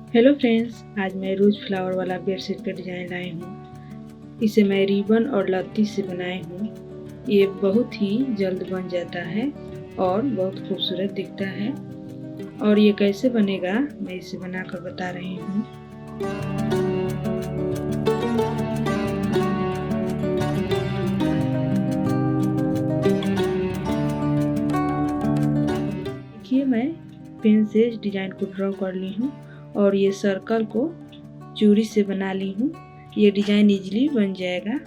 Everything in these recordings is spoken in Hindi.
हेलो फ्रेंड्स, आज मैं रोज फ्लावर वाला बेडशीट का डिज़ाइन लाई हूँ। इसे मैं रिबन और लत्ती से बनाई हूँ। ये बहुत ही जल्द बन जाता है और बहुत खूबसूरत दिखता है। और ये कैसे बनेगा मैं इसे बनाकर बता रही हूँ। देखिए, मैं पेन से इस डिज़ाइन को ड्रॉ कर ली हूँ और ये सर्कल को चूड़ी से बना ली हूँ। ये डिज़ाइन इजीली बन जाएगा।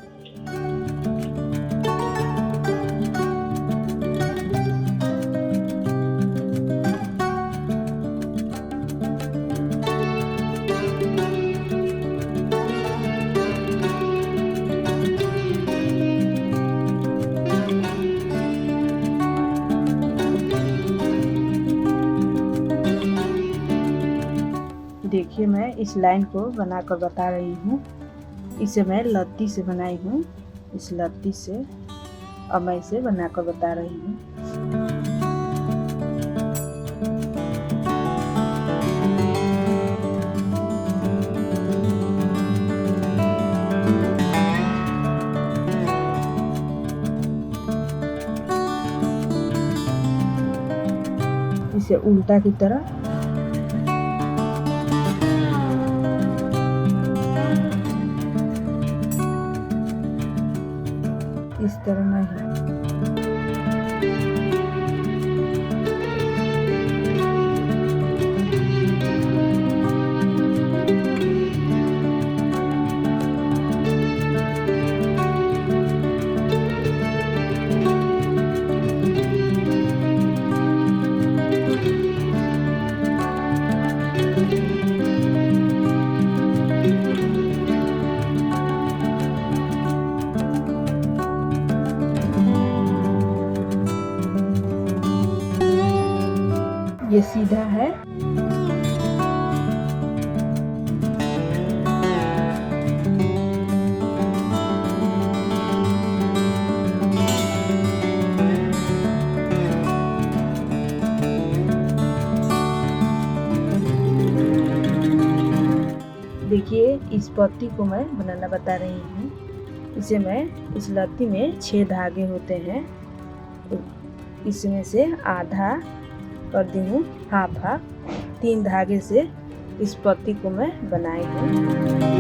देखिए, मैं इस लाइन को बनाकर बता रही हूँ। इसे मैं लत्ती से बनाई हूँ। इस लत्ती से अब मैं इसे बनाकर बता रही हूँ। इसे उल्टा की तरह इस तरह नहीं। ये सीधा है। देखिए, इस पत्ती को मैं बनाना बता रही हूँ। इसे मैं इस लत्ती में 6 धागे होते हैं, इसमें से आधा कर दी हूँ, हाफ हाफ। 3 धागे से इस पत्ती को मैं बनाई हूँ।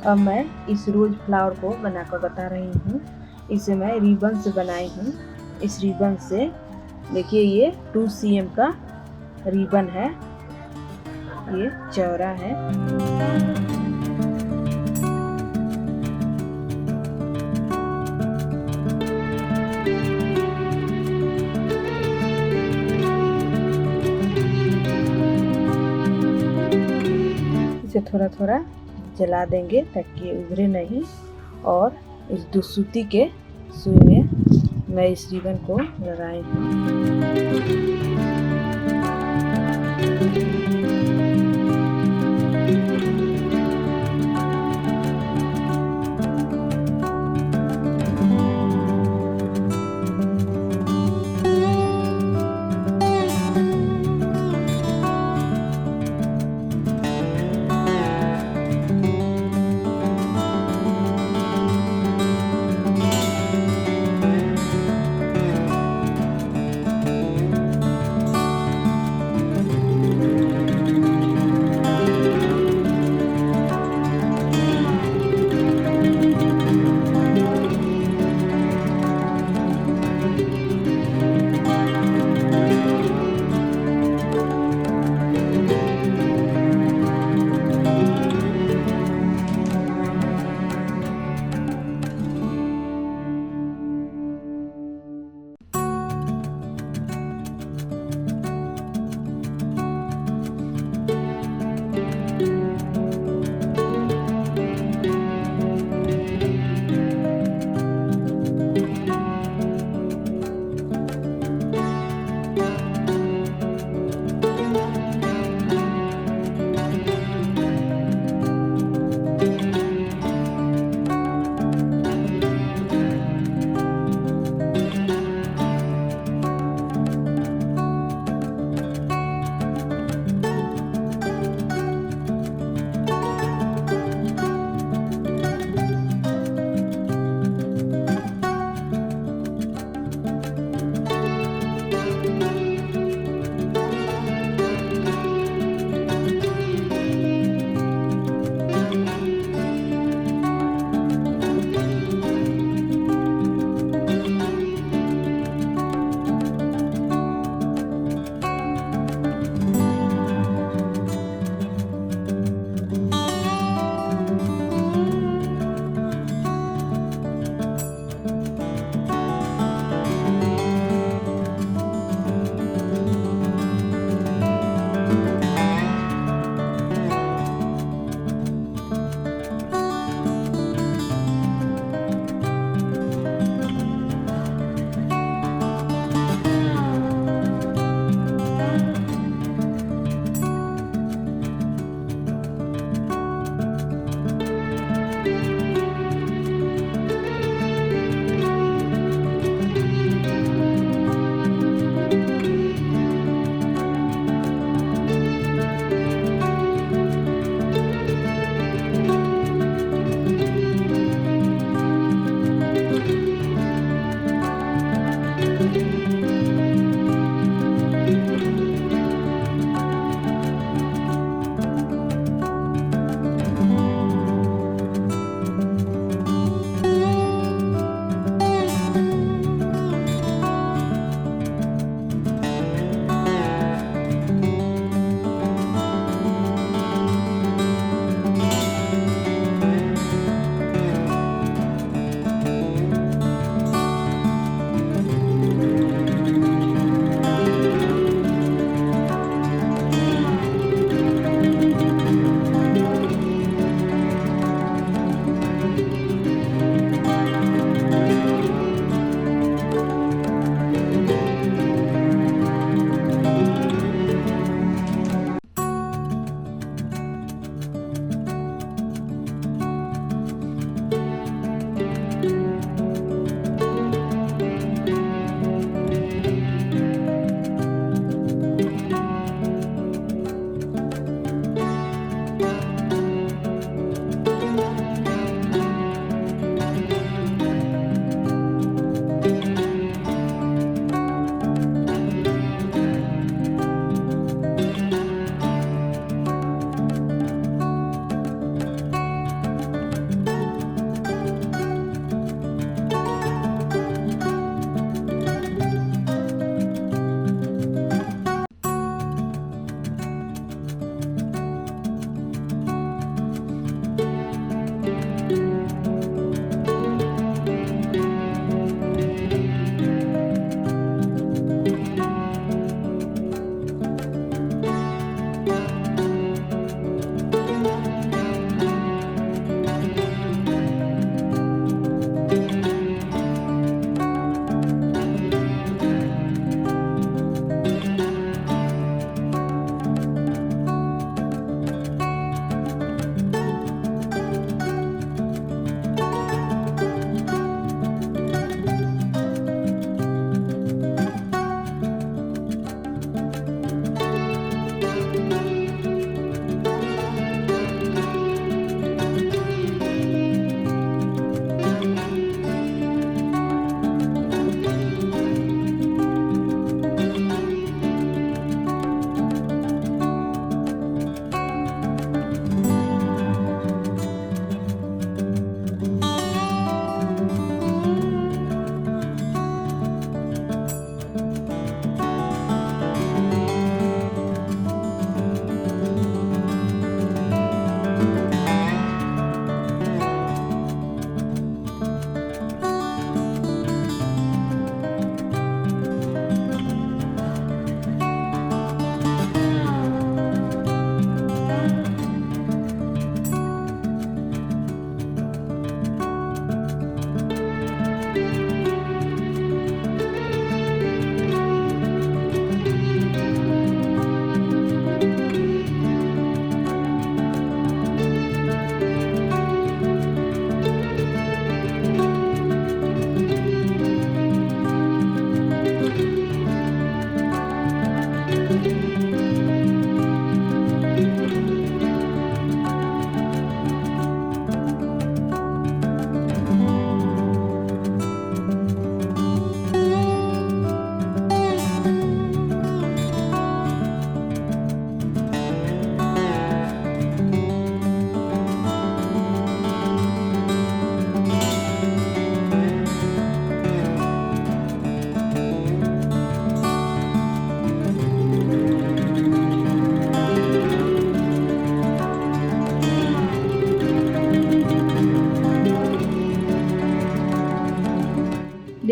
अब मैं इस रोज फ्लावर को बनाकर बता रही हूँ। इसे मैं रिबन से बनाई हूँ। इस रिबन से देखिए, ये 2 cm का रिबन है, ये चौड़ा है। इसे थोड़ा थोड़ा जला देंगे ताकि ये उभरे नहीं। और इस 2 सूती के सुई में मैं इस रिबन को लगाई हूँ।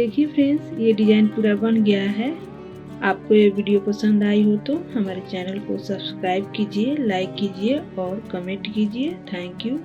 देखिए फ्रेंड्स, ये डिज़ाइन पूरा बन गया है। आपको ये वीडियो पसंद आई हो तो हमारे चैनल को सब्सक्राइब कीजिए, लाइक कीजिए और कमेंट कीजिए। Thank you.